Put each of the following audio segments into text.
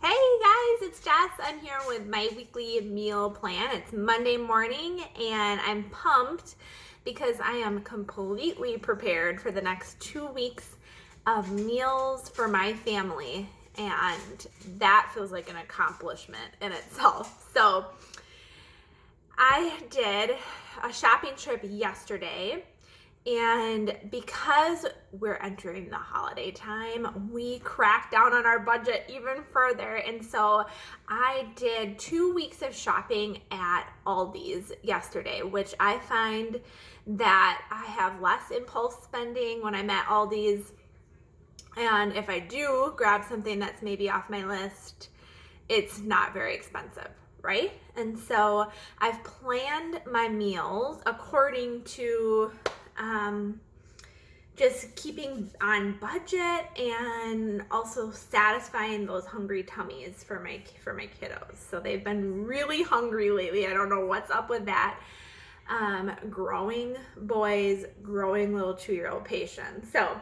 Hey guys, it's Jess. I'm here with my weekly meal plan. It's Monday morning and I'm pumped because I am completely prepared for the next 2 weeks of meals for my family. And that feels like an accomplishment in itself. So I did a shopping trip yesterday. And because we're entering the holiday time, we cracked down on our budget even further. And so I did 2 weeks of shopping at Aldi's yesterday, which I find that I have less impulse spending when I'm at Aldi's. And if I do grab something that's maybe off my list, it's not very expensive, right? And so I've planned my meals according to just keeping on budget and also satisfying those hungry tummies for my kiddos. So they've been really hungry lately. I don't know what's up with that. Growing boys, growing little 2-year-old patients. So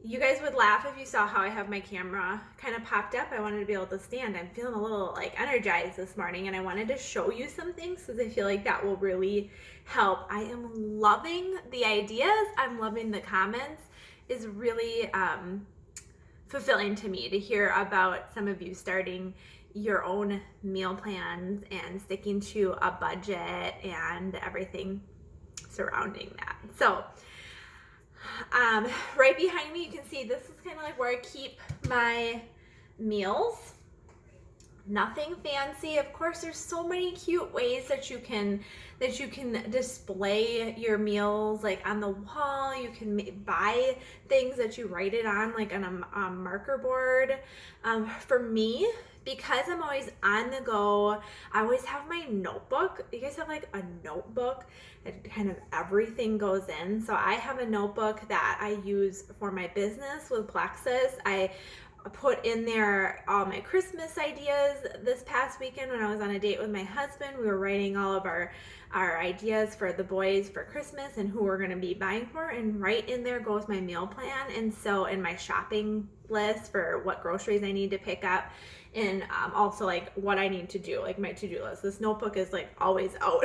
you guys would laugh if you saw how I have my camera kind of popped up. I wanted to be able to stand. I'm feeling a little energized this morning and I wanted to show you some things because I feel like that will really help. I am loving the ideas. I'm loving the comments. It's really fulfilling to me to hear about some of you starting your own meal plans and sticking to a budget and everything surrounding that. So right behind me, you can see this is kind of like where I keep my meals. Nothing fancy. Of course, there's so many cute ways that you can display your meals, like on the wall. You can buy things that you write it on, like on a marker board. For me, because I'm always on the go, I always have my notebook. You guys have like a notebook that kind of everything goes in. So I have a notebook that I use for my business with Plexus. I put in there all my Christmas ideas. This past weekend when I was on a date with my husband, we were writing all of our ideas for the boys for Christmas and who we're going to be buying for, and right in there goes my meal plan. And so in my shopping list for what groceries I need to pick up, and also like what I need to do, like my to-do list. This notebook is like always out.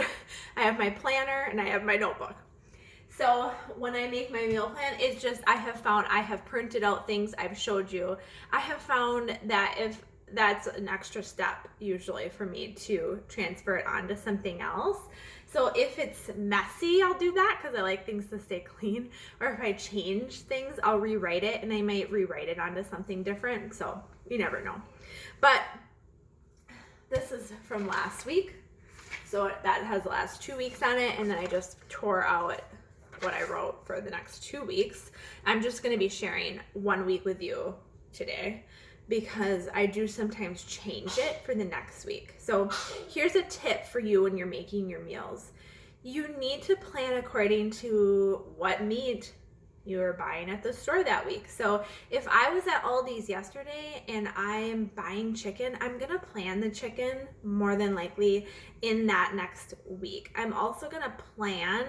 I have my planner and I have my notebook. So when I make my meal plan, it's just, I have printed out things I've showed you. I have found that if that's an extra step usually for me to transfer it onto something else. So if it's messy, I'll do that because I like things to stay clean. Or if I change things, I'll rewrite it and I might rewrite it onto something different. So you never know. But this is from last week. So that has the last 2 weeks on it. And then I just tore out what I wrote for the next 2 weeks. I'm just going to be sharing 1 week with you today because I do sometimes change it for the next week. So here's a tip for you when you're making your meals. You need to plan according to what meat you're buying at the store that week. So if I was at Aldi's yesterday and I am buying chicken, I'm gonna plan the chicken more than likely in that next week. I'm also gonna plan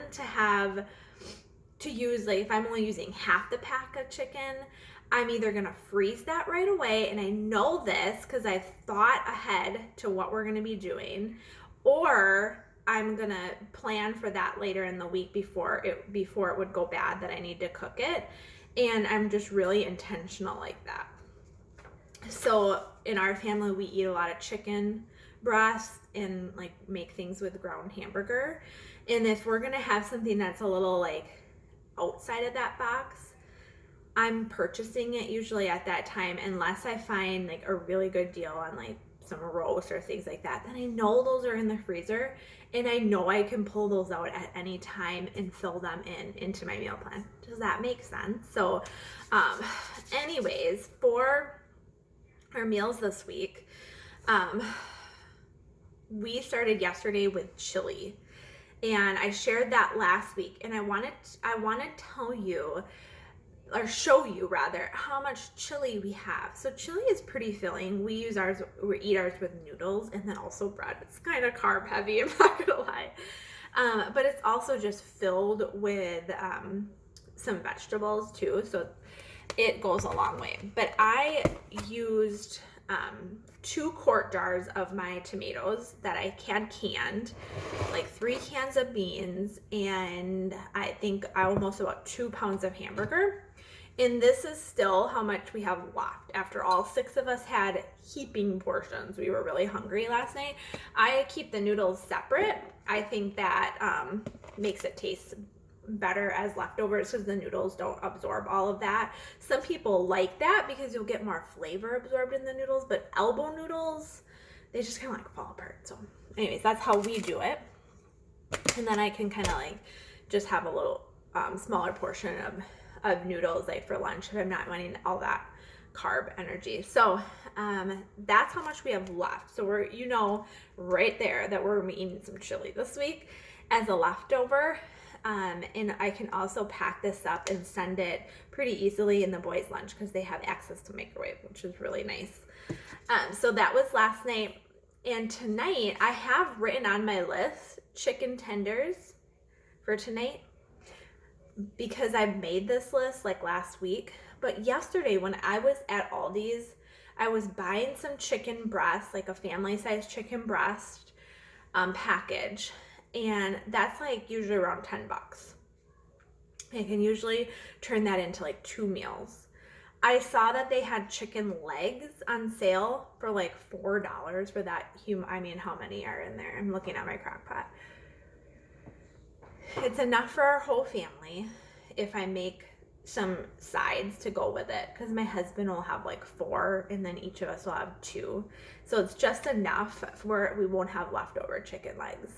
to use, like if I'm only using half the pack of chicken, I'm either gonna freeze that right away, and I know this because I've thought ahead to what we're gonna be doing, or I'm gonna plan for that later in the week before it would go bad that I need to cook it. And I'm just really intentional like that. So in our family, we eat a lot of chicken breast and like make things with ground hamburger. And if we're gonna have something that's a little like outside of that box, I'm purchasing it usually at that time unless I find like a really good deal on like some roast or things like that. Then I know those are in the freezer and I know I can pull those out at any time and fill them into my meal plan. Does that make sense? So anyways, for our meals this week, we started yesterday with chili, and I shared that last week, and I want to tell you, or show you rather, how much chili we have. So chili is pretty filling. We eat ours with noodles and then also bread. It's kind of carb heavy, I'm not gonna lie. But it's also just filled with some vegetables too, so it goes a long way. But I used 2 quart jars of my tomatoes that I had canned, like 3 cans of beans, and I think almost about 2 pounds of hamburger. And this is still how much we have left after all 6 of us had heaping portions. We were really hungry last night. I keep the noodles separate. I think that makes it taste better as leftovers because the noodles don't absorb all of that. Some people like that because you'll get more flavor absorbed in the noodles, but elbow noodles, they just kind of like fall apart. So anyways, that's how we do it. And then I can kind of like just have a little smaller portion of noodles like for lunch if I'm not wanting all that carb energy. So that's how much we have left. So we're, right there that we're eating some chili this week as a leftover. And I can also pack this up and send it pretty easily in the boys' lunch because they have access to microwave, which is really nice. So that was last night. And tonight I have written on my list chicken tenders for tonight because I made this list like last week. But yesterday when I was at Aldi's, I was buying some chicken breast, like a family-sized chicken breast package. And that's like usually around $10. I can usually turn that into like 2 meals. I saw that they had chicken legs on sale for like $4 for that. I mean, how many are in there? I'm looking at my crock pot. It's enough for our whole family if I make some sides to go with it, because my husband will have like 4 and then each of us will have 2. So it's just enough where we won't have leftover chicken legs.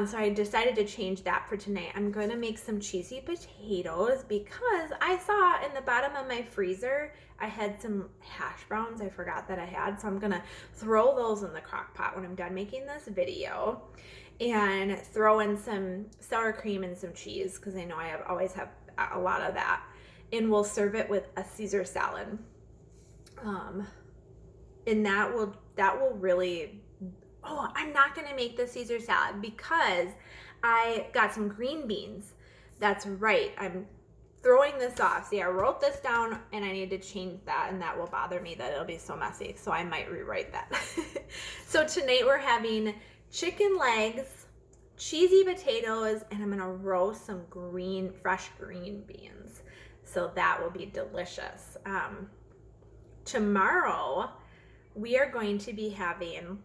So I decided to change that for tonight. I'm going to make some cheesy potatoes because I saw in the bottom of my freezer, I had some hash browns I forgot that I had. So I'm going to throw those in the crock pot when I'm done making this video and throw in some sour cream and some cheese because I know I always have a lot of that. And we'll serve it with a Caesar salad. And that will really... Oh, I'm not going to make the Caesar salad because I got some green beans. That's right. I'm throwing this off. See, I wrote this down and I need to change that, and that will bother me that it'll be so messy. So I might rewrite that. So tonight we're having chicken legs, cheesy potatoes, and I'm going to roast some fresh green beans. So that will be delicious. Tomorrow we are going to be having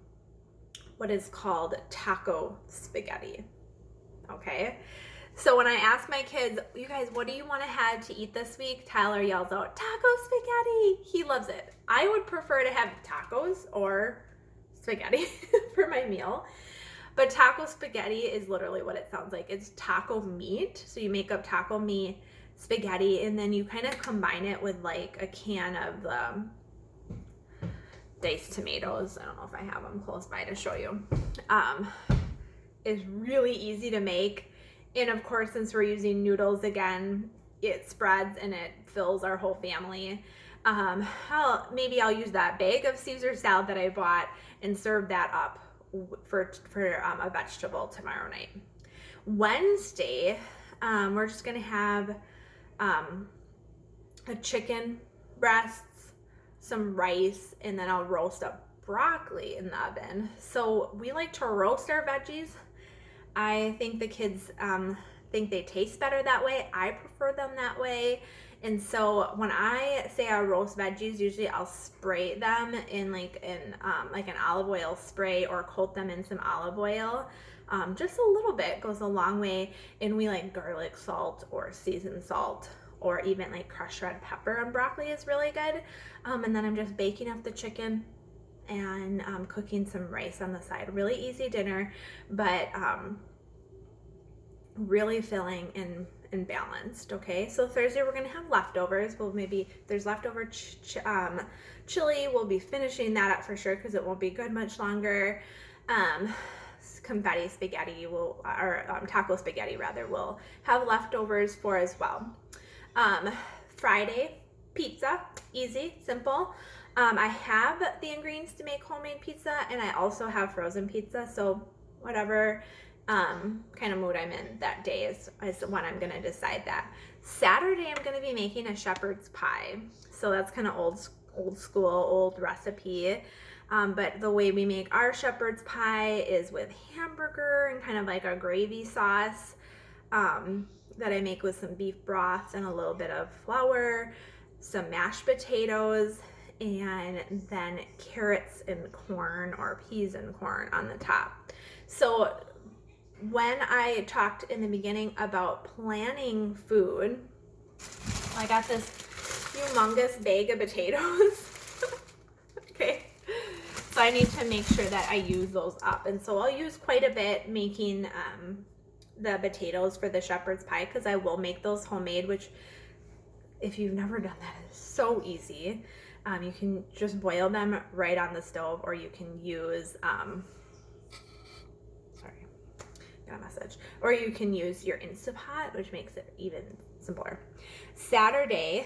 what is called taco spaghetti. Okay, so when I ask my kids, you guys, what do you want to have to eat this week? Tyler yells out, taco spaghetti. He loves it. I would prefer to have tacos or spaghetti for my meal, but taco spaghetti is literally what it sounds like. It's taco meat. So you make up taco meat, spaghetti, and then you kind of combine it with like a can of the diced tomatoes. I don't know if I have them close by to show you. It's really easy to make, and of course, since we're using noodles again, it spreads and it fills our whole family. Maybe I'll use that bag of Caesar salad that I bought and serve that up for a vegetable tomorrow night. Wednesday, we're just gonna have a chicken breast, some rice, and then I'll roast up broccoli in the oven. So we like to roast our veggies. I think the kids think they taste better that way. I prefer them that way. And so when I say I roast veggies, usually I'll spray them in like an olive oil spray or coat them in some olive oil. Just a little bit goes a long way. And we like garlic salt or seasoned salt, or even like crushed red pepper on broccoli is really good. And then I'm just baking up the chicken and cooking some rice on the side. Really easy dinner, but really filling and balanced. Okay, so Thursday we're gonna have leftovers. Well, maybe there's leftover chili. We'll be finishing that up for sure because it won't be good much longer. Confetti spaghetti taco spaghetti rather, will have leftovers for as well. Friday, pizza, easy, simple. I have the ingredients to make homemade pizza, and I also have frozen pizza, so whatever kind of mood I'm in that day is when I'm going to decide that. Saturday, I'm going to be making a shepherd's pie, so that's kind of old old school, old recipe. But the way we make our shepherd's pie is with hamburger and kind of like a gravy sauce that I make with some beef broth and a little bit of flour, some mashed potatoes, and then carrots and corn or peas and corn on the top. So when I talked in the beginning about planning food, I got this humongous bag of potatoes. Okay. So I need to make sure that I use those up. And so I'll use quite a bit making the potatoes for the shepherd's pie, because I will make those homemade, which if you've never done that, is so easy. You can just boil them right on the stove, or you can use, sorry, got a message. Or you can use your Instapot, which makes it even simpler. Sunday,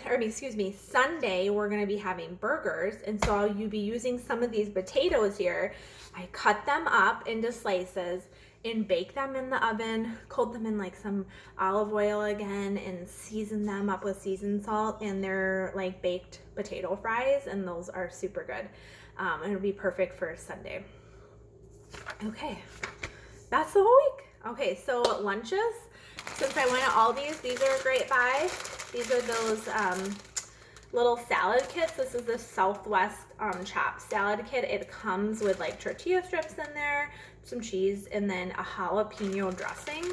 we're going to be having burgers. And so you'll be using some of these potatoes here. I cut them up into slices and bake them in the oven, coat them in like some olive oil again, and season them up with seasoned salt. And they're like baked potato fries, and those are super good. And it'll be perfect for Sunday. Okay, that's the whole week. Okay, so lunches. Since I went to Aldi's, these are a great buy. These are those little salad kits. This is the Southwest chopped salad kit. It comes with like tortilla strips in there, some cheese, and then a jalapeno dressing.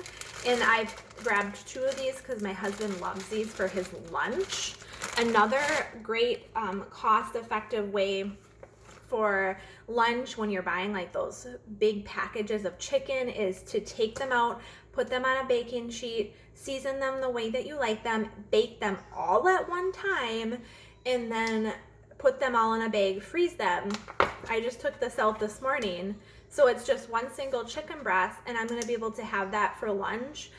And I've grabbed 2 of these because my husband loves these for his lunch. Another great cost-effective way for lunch when you're buying like those big packages of chicken is to take them out, put them on a baking sheet, season them the way that you like them, bake them all at one time, and then put them all in a bag, freeze them. I just took this out this morning. So it's just one single chicken breast, and I'm going to be able to have that for lunch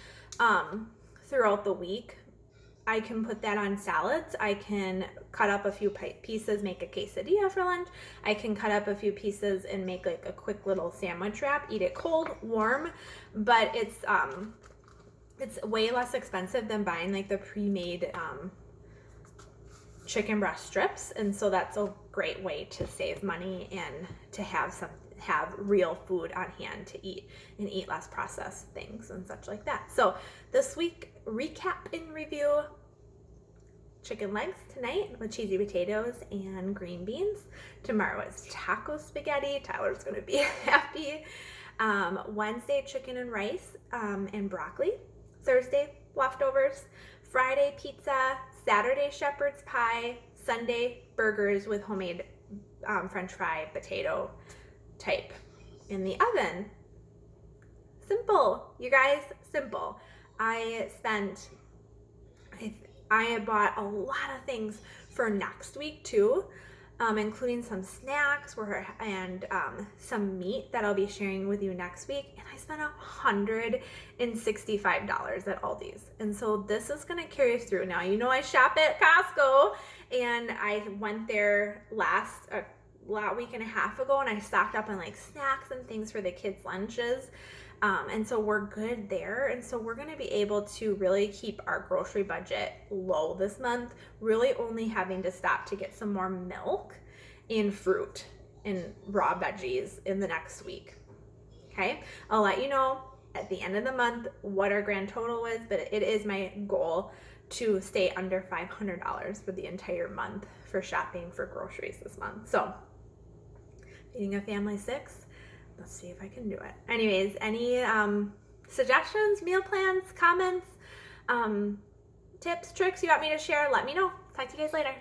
throughout the week. I can put that on salads. I can cut up a few pieces, make a quesadilla for lunch. I can cut up a few pieces and make like a quick little sandwich wrap, eat it cold, warm, but it's way less expensive than buying like the pre-made chicken breast strips. And so that's a great way to save money and to have real food on hand to eat and eat less processed things and such like that. So this week, recap and review: chicken legs tonight with cheesy potatoes and green beans. Tomorrow is taco spaghetti. Tyler's gonna be happy. Wednesday, chicken and rice and broccoli. Thursday, leftovers. Friday, pizza. Saturday, shepherd's pie. Sunday, burgers with homemade French fry potato type in the oven. Simple, you guys, simple. I bought a lot of things for next week too, including some snacks and some meat that I'll be sharing with you next week. And I spent $165 at Aldi's. And so this is going to carry us through. Now, you know, I shop at Costco, and I went there last week and a half ago, and I stocked up on like snacks and things for the kids' lunches. And so we're good there. And so we're going to be able to really keep our grocery budget low this month, really only having to stop to get some more milk and fruit and raw veggies in the next week. Okay. I'll let you know at the end of the month what our grand total is, but it is my goal to stay under $500 for the entire month for shopping for groceries this month. So feeding a family 6, let's see if I can do it. Anyways, any suggestions, meal plans, comments, tips, tricks you want me to share, let me know. Talk to you guys later.